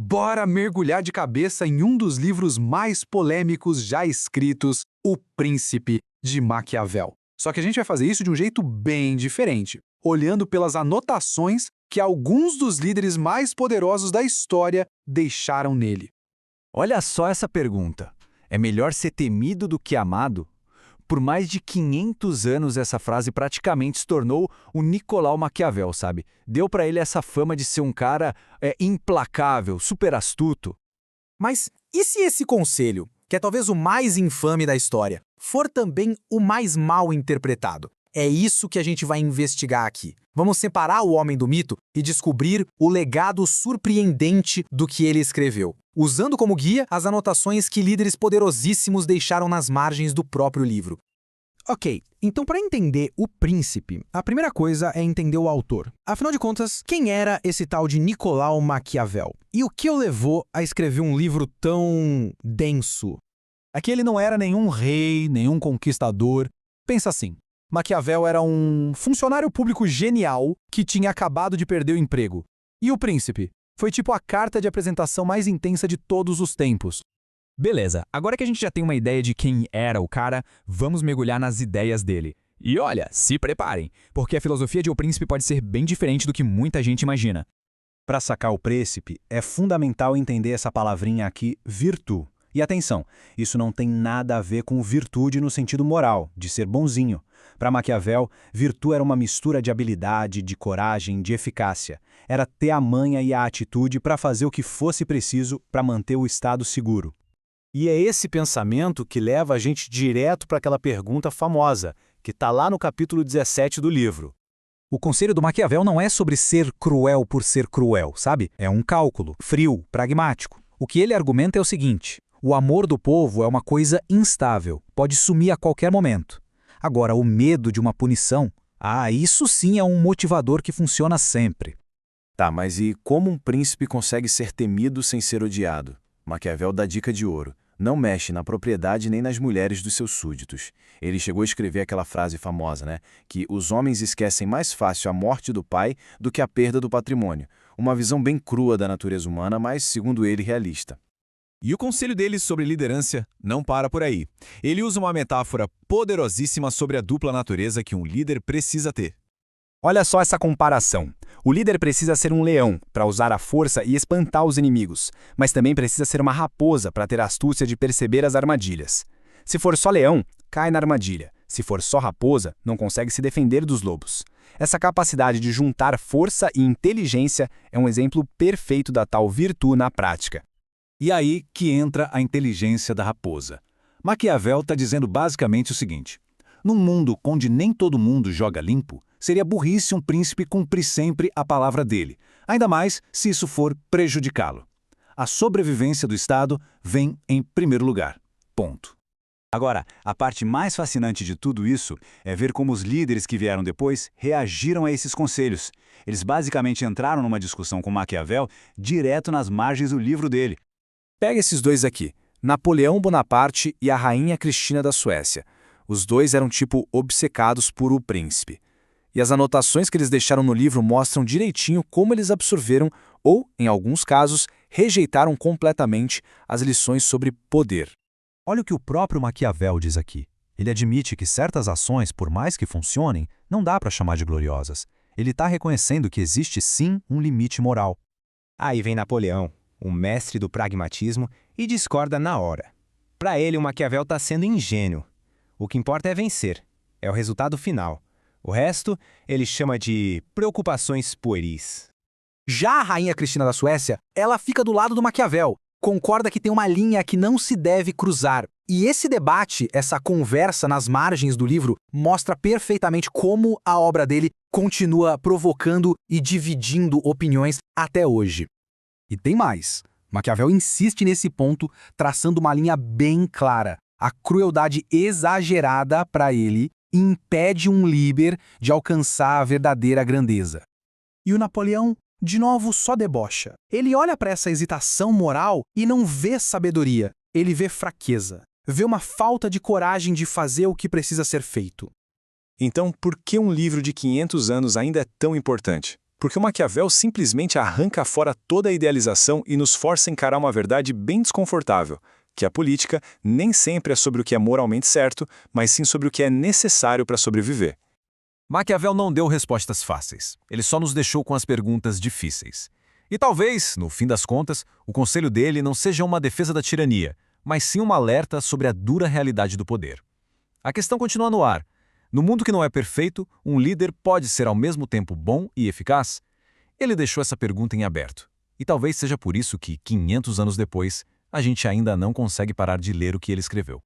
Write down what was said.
bora mergulhar de cabeça em um dos livros mais polêmicos já escritos, O Príncipe de Maquiavel. Só que a gente vai fazer isso de um jeito bem diferente, olhando pelas anotações que alguns dos líderes mais poderosos da história deixaram nele. Olha só essa pergunta. É melhor ser temido do que amado? Por mais de 500 anos, essa frase praticamente se tornou o Nicolau Maquiavel, sabe? Deu para ele essa fama de ser um cara implacável, super astuto. Mas e se esse conselho, que é talvez o mais infame da história, for também o mais mal interpretado? É isso que a gente vai investigar aqui. Vamos separar o homem do mito e descobrir o legado surpreendente do que ele escreveu, usando como guia as anotações que líderes poderosíssimos deixaram nas margens do próprio livro. Ok, então para entender O Príncipe, a primeira coisa é entender o autor. Afinal de contas, quem era esse tal de Nicolau Maquiavel? E o que o levou a escrever um livro tão denso? Aqui ele não era nenhum rei, nenhum conquistador. Pensa assim, Maquiavel era um funcionário público genial que tinha acabado de perder o emprego. E O Príncipe? Foi tipo a carta de apresentação mais intensa de todos os tempos. Beleza, agora que a gente já tem uma ideia de quem era o cara, vamos mergulhar nas ideias dele. E olha, se preparem, porque a filosofia de O Príncipe pode ser bem diferente do que muita gente imagina. Para sacar o príncipe, é fundamental entender essa palavrinha aqui, virtu. E atenção, isso não tem nada a ver com virtude no sentido moral, de ser bonzinho. Para Maquiavel, virtu era uma mistura de habilidade, de coragem, de eficácia. Era ter a manha e a atitude para fazer o que fosse preciso para manter o Estado seguro. E é esse pensamento que leva a gente direto para aquela pergunta famosa, que está lá no capítulo 17 do livro. O conselho do Maquiavel não é sobre ser cruel por ser cruel, sabe? É um cálculo, frio, pragmático. O que ele argumenta é o seguinte: o amor do povo é uma coisa instável, pode sumir a qualquer momento. Agora, o medo de uma punição, isso sim é um motivador que funciona sempre. Tá, mas e como um príncipe consegue ser temido sem ser odiado? Maquiavel dá dica de ouro. Não mexe na propriedade nem nas mulheres dos seus súditos. Ele chegou a escrever aquela frase famosa, né? Que os homens esquecem mais fácil a morte do pai do que a perda do patrimônio. Uma visão bem crua da natureza humana, mas, segundo ele, realista. E o conselho dele sobre liderança não para por aí. Ele usa uma metáfora poderosíssima sobre a dupla natureza que um líder precisa ter. Olha só essa comparação. O líder precisa ser um leão para usar a força e espantar os inimigos, mas também precisa ser uma raposa para ter a astúcia de perceber as armadilhas. Se for só leão, cai na armadilha. Se for só raposa, não consegue se defender dos lobos. Essa capacidade de juntar força e inteligência é um exemplo perfeito da tal virtu na prática. E aí que entra a inteligência da raposa. Maquiavel está dizendo basicamente o seguinte: num mundo onde nem todo mundo joga limpo, seria burrice um príncipe cumprir sempre a palavra dele, ainda mais se isso for prejudicá-lo. A sobrevivência do Estado vem em primeiro lugar. Ponto. Agora, a parte mais fascinante de tudo isso é ver como os líderes que vieram depois reagiram a esses conselhos. Eles basicamente entraram numa discussão com Maquiavel direto nas margens do livro dele. Pega esses dois aqui, Napoleão Bonaparte e a Rainha Cristina da Suécia. Os dois eram tipo obcecados por O Príncipe. E as anotações que eles deixaram no livro mostram direitinho como eles absorveram ou, em alguns casos, rejeitaram completamente as lições sobre poder. Olha o que o próprio Maquiavel diz aqui. Ele admite que certas ações, por mais que funcionem, não dá para chamar de gloriosas. Ele está reconhecendo que existe sim um limite moral. Aí vem Napoleão, o mestre do pragmatismo, e discorda na hora. Para ele, o Maquiavel está sendo ingênuo. O que importa é vencer. É o resultado final. O resto, ele chama de preocupações pueris. Já a Rainha Cristina da Suécia, ela fica do lado do Maquiavel. Concorda que tem uma linha que não se deve cruzar. E esse debate, essa conversa nas margens do livro, mostra perfeitamente como a obra dele continua provocando e dividindo opiniões até hoje. E tem mais. Maquiavel insiste nesse ponto, traçando uma linha bem clara. A crueldade exagerada, para ele, impede um líder de alcançar a verdadeira grandeza. E o Napoleão, de novo, só debocha. Ele olha para essa hesitação moral e não vê sabedoria. Ele vê fraqueza. Vê uma falta de coragem de fazer o que precisa ser feito. Então, por que um livro de 500 anos ainda é tão importante? Porque o Maquiavel simplesmente arranca fora toda a idealização e nos força a encarar uma verdade bem desconfortável, que a política nem sempre é sobre o que é moralmente certo, mas sim sobre o que é necessário para sobreviver. Maquiavel não deu respostas fáceis. Ele só nos deixou com as perguntas difíceis. E talvez, no fim das contas, o conselho dele não seja uma defesa da tirania, mas sim uma alerta sobre a dura realidade do poder. A questão continua no ar. No mundo que não é perfeito, um líder pode ser ao mesmo tempo bom e eficaz? Ele deixou essa pergunta em aberto. E talvez seja por isso que, 500 anos depois, a gente ainda não consegue parar de ler o que ele escreveu.